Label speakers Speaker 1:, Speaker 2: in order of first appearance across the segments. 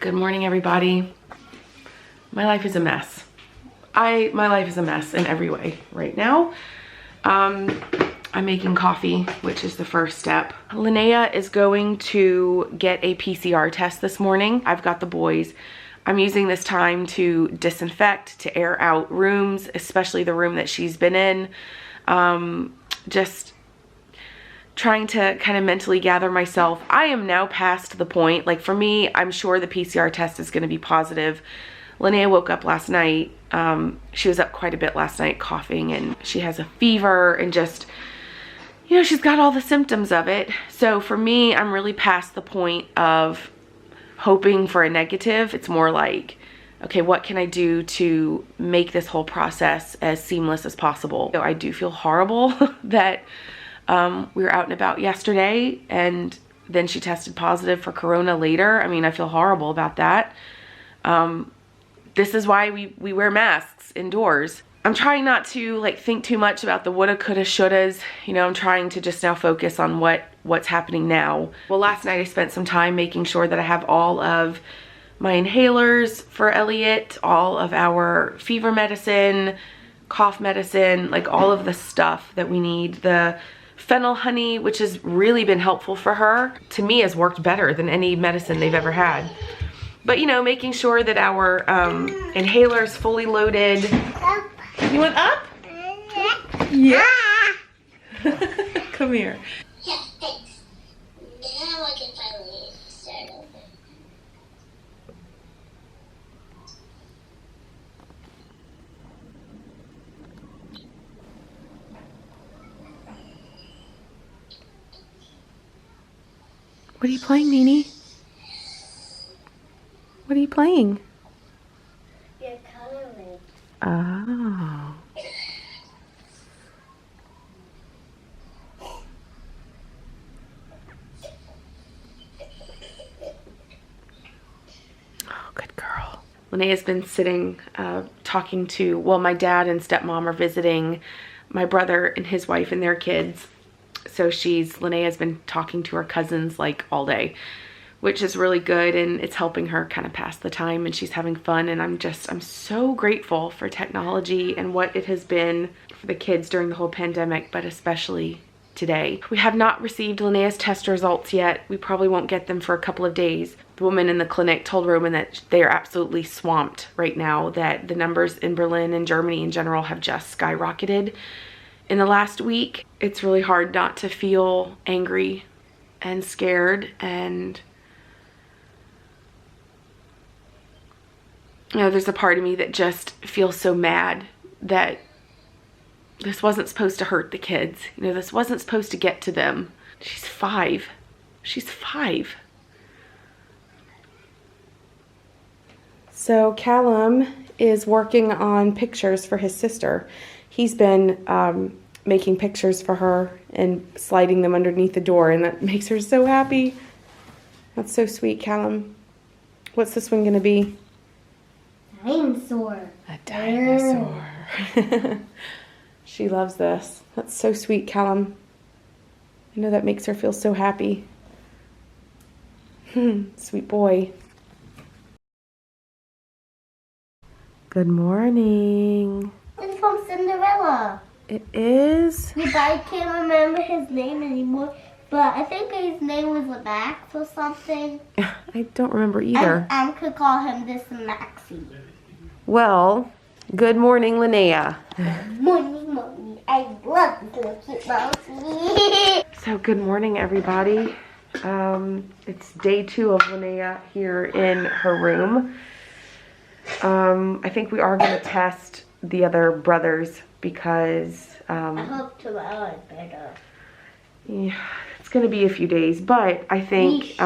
Speaker 1: Good morning, everybody. My life is a mess. My life is a mess in every way right now. I'm making coffee, which is the first step. Linnea is going to get a PCR test this morning. I've got the boys. I'm using this time to disinfect, to air out rooms, especially the room that she's been in. Just trying to kind of mentally gather myself. I am now past the point, like for me, I'm sure the PCR test is going to be positive. Linnea woke up last night. She was up quite a bit last night coughing, and she has a fever and just, you know, she's got all the symptoms of it. So for me, I'm really past the point of hoping for a negative. It's more like, okay, what can I do to make this whole process as seamless as possible? So I do feel horrible that we were out and about yesterday and then she tested positive for corona later. I mean, I feel horrible about that. This is why we wear masks indoors. I'm trying not to like think too much about the woulda, coulda, shouldas. You know, I'm trying to just now focus on what's happening now. Well, last night I spent some time making sure that I have all of my inhalers for Elliot, all of our fever medicine, cough medicine, like all of the stuff that we need. The fennel honey, which has really been helpful for her, to me has worked better than any medicine they've ever had. But you know, making sure that our inhaler is fully loaded. You want up? Yeah. Come here.
Speaker 2: Yeah, thanks. Now I can finally start over.
Speaker 1: What are you playing, Nini? What are you playing?
Speaker 2: You're coloring.
Speaker 1: Oh. Oh, good girl. Linnea's been sitting, talking to, well, my dad and stepmom are visiting my brother and his wife and their kids. So Linnea's been talking to her cousins like all day, which is really good, and it's helping her kind of pass the time, and she's having fun. And I'm so grateful for technology and what it has been for the kids during the whole pandemic, but especially today. We have not received Linnea's test results yet. We probably won't get them for a couple of days. The woman in the clinic told Roman that they are absolutely swamped right now, that the numbers in Berlin and Germany in general have just skyrocketed in the last week. It's really hard not to feel angry and scared, and you know, there's a part of me that just feels so mad that this wasn't supposed to hurt the kids. You know, this wasn't supposed to get to them. She's 5. She's 5. So Callum is working on pictures for his sister. He's been making pictures for her and sliding them underneath the door, and that makes her so happy. That's so sweet, Callum. What's this one gonna be?
Speaker 2: Dinosaur.
Speaker 1: A dinosaur. She loves this. That's so sweet, Callum. I know that makes her feel so happy. Sweet boy. Good morning.
Speaker 2: It's from Cinderella.
Speaker 1: It is?
Speaker 2: Yeah, but I can't remember his name anymore. But I think his name was Max or something.
Speaker 1: I don't remember either.
Speaker 2: I could call him this Maxie.
Speaker 1: Well, good morning, Linnea.
Speaker 2: Morning, mommy. I love this little cute mouse.
Speaker 1: So good morning, everybody. It's day 2 of Linnea here in her room. I think we are going to test the other brothers because
Speaker 2: I hope tomorrow is better.
Speaker 1: Yeah, it's going to be a few days, but I think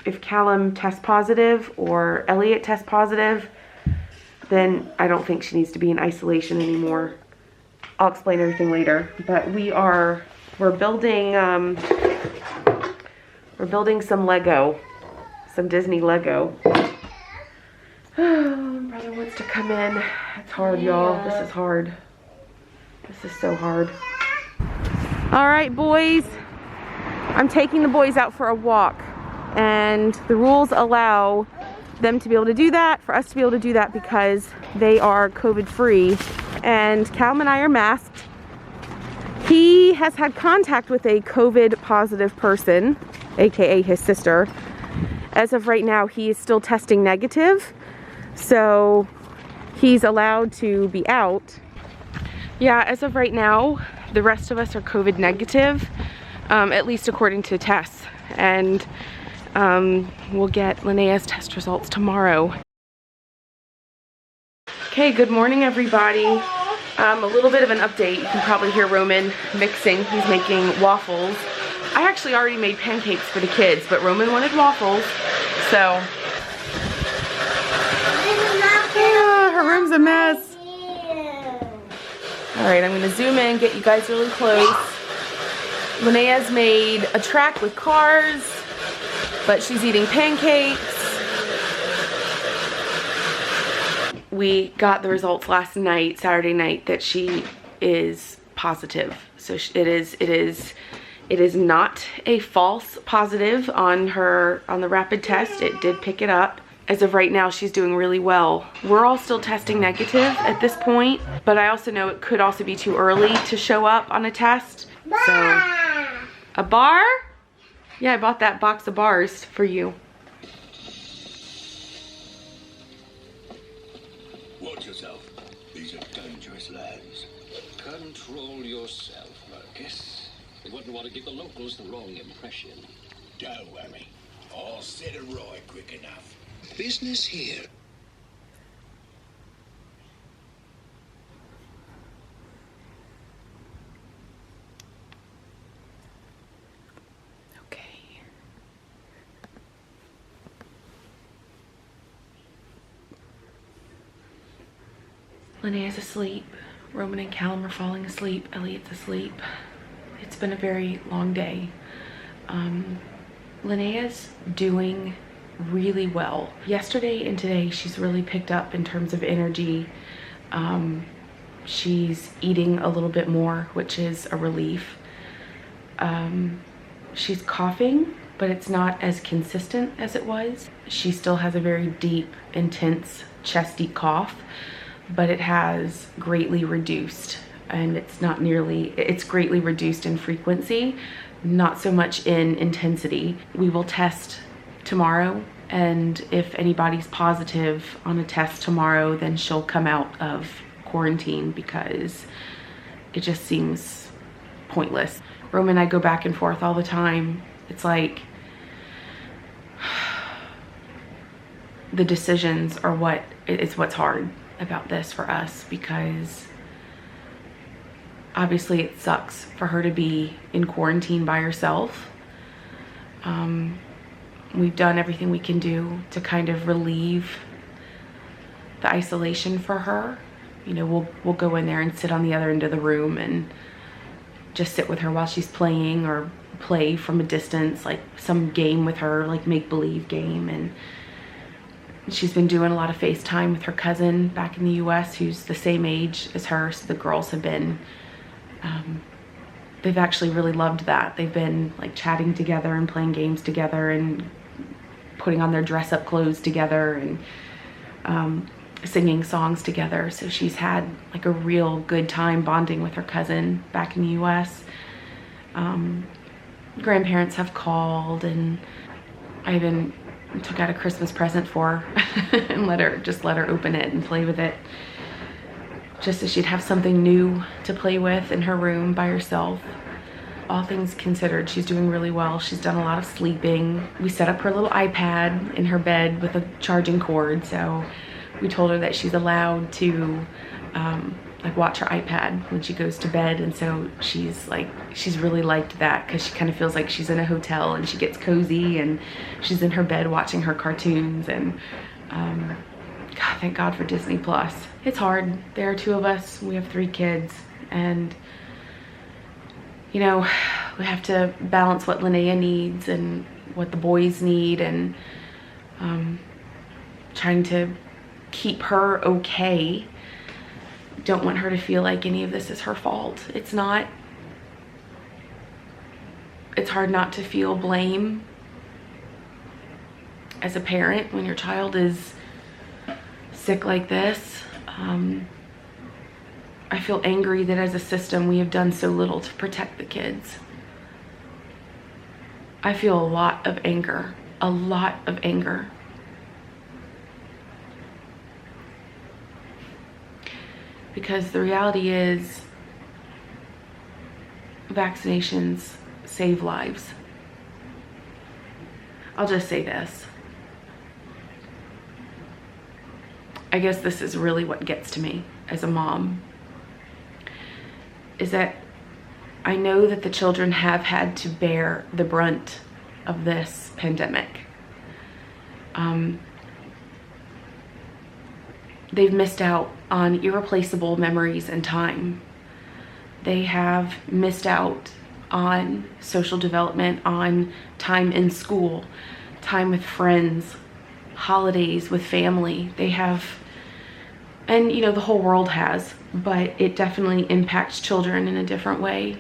Speaker 1: if Callum tests positive or Elliot tests positive, then I don't think she needs to be in isolation anymore. I'll explain everything later. But we're building some Lego, some Disney Lego. Brother wants to come in. It's hard, y'all. This is hard. This is so hard. All right, boys. I'm taking the boys out for a walk, and the rules allow them to be able to do that, for us to be able to do that, because they are COVID free. And Callum and I are masked. He has had contact with a COVID positive person, aka his sister. As of right now, he is still testing negative, so he's allowed to be out. Yeah, as of right now, the rest of us are COVID negative, at least according to tests. And we'll get Linnea's test results tomorrow. Okay, good morning, everybody. A little bit of an update. You can probably hear Roman mixing. He's making waffles. I actually already made pancakes for the kids, but Roman wanted waffles, so. Yeah, her room's a mess. All right, I'm gonna zoom in, get you guys really close. Linnea's made a track with cars, but she's eating pancakes. We got the results last night, Saturday night, that she is positive. So it is not a false positive on the rapid test. It did pick it up. As of right now, she's doing really well. We're all still testing negative at this point, but I also know it could also be too early to show up on a test. So, a bar? Yeah, I bought that box of bars for you.
Speaker 3: Watch yourself. These are dangerous lads.
Speaker 4: Control yourself, Marcus. You wouldn't want to give the locals the wrong impression.
Speaker 3: Don't worry. I'll set it right quick enough.
Speaker 4: Business here.
Speaker 1: Okay. Linnea's asleep. Roman and Callum are falling asleep. Elliot's asleep. It's been a very long day. Linnea's doing really well. Yesterday and today, she's really picked up in terms of energy. She's eating a little bit more, which is a relief. She's coughing, but it's not as consistent as it was. She still has a very deep, intense, chesty cough, but it has greatly reduced, and it's greatly reduced in frequency, not so much in intensity. We will test tomorrow, and if anybody's positive on a test tomorrow, then she'll come out of quarantine, because it just seems pointless. Roman and I go back and forth all the time. It's like the decisions are what's hard about this for us, because obviously it sucks for her to be in quarantine by herself. We've done everything we can do to kind of relieve the isolation for her. You know, we'll go in there and sit on the other end of the room and just sit with her while she's playing, or play from a distance, like some game with her, like make-believe game. And she's been doing a lot of FaceTime with her cousin back in the US, who's the same age as her. So the girls have been, they've actually really loved that. They've been like chatting together and playing games together and putting on their dress-up clothes together and singing songs together. So she's had like a real good time bonding with her cousin back in the US. Grandparents have called, and I even took out a Christmas present for her and let her open it and play with it, just so she'd have something new to play with in her room by herself. All things considered, she's doing really well. She's done a lot of sleeping. We set up her little iPad in her bed with a charging cord, so we told her that she's allowed to like watch her iPad when she goes to bed. And so she's really liked that, because she kind of feels like she's in a hotel and she gets cozy and she's in her bed watching her cartoons. And God, thank God for Disney Plus. It's hard. There are two of us. We have 3 kids, and you know, we have to balance what Linnea needs and what the boys need, and trying to keep her okay. Don't want her to feel like any of this is her fault. It's not. It's hard not to feel blame as a parent when your child is sick like this. I feel angry that as a system we have done so little to protect the kids. I feel a lot of anger, a lot of anger. Because the reality is, vaccinations save lives. I'll just say this. I guess this is really what gets to me as a mom, is that I know that the children have had to bear the brunt of this pandemic. They've missed out on irreplaceable memories and time. They have missed out on social development, on time in school, time with friends, holidays with family. They have, and you know, the whole world has, but it definitely impacts children in a different way.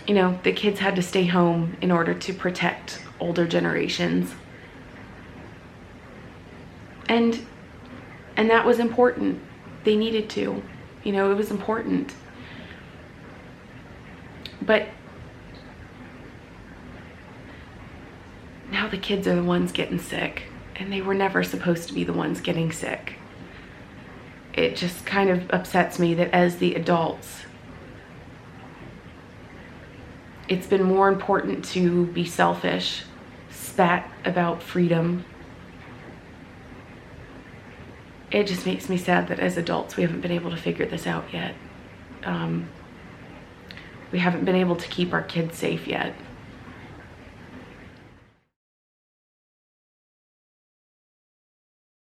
Speaker 1: You know, the kids had to stay home in order to protect older generations. And that was important. They needed to. You know, it was important. But now the kids are the ones getting sick, and they were never supposed to be the ones getting sick. It just kind of upsets me that as the adults, it's been more important to be selfish, spat about freedom. It just makes me sad that as adults we haven't been able to figure this out yet. We haven't been able to keep our kids safe yet.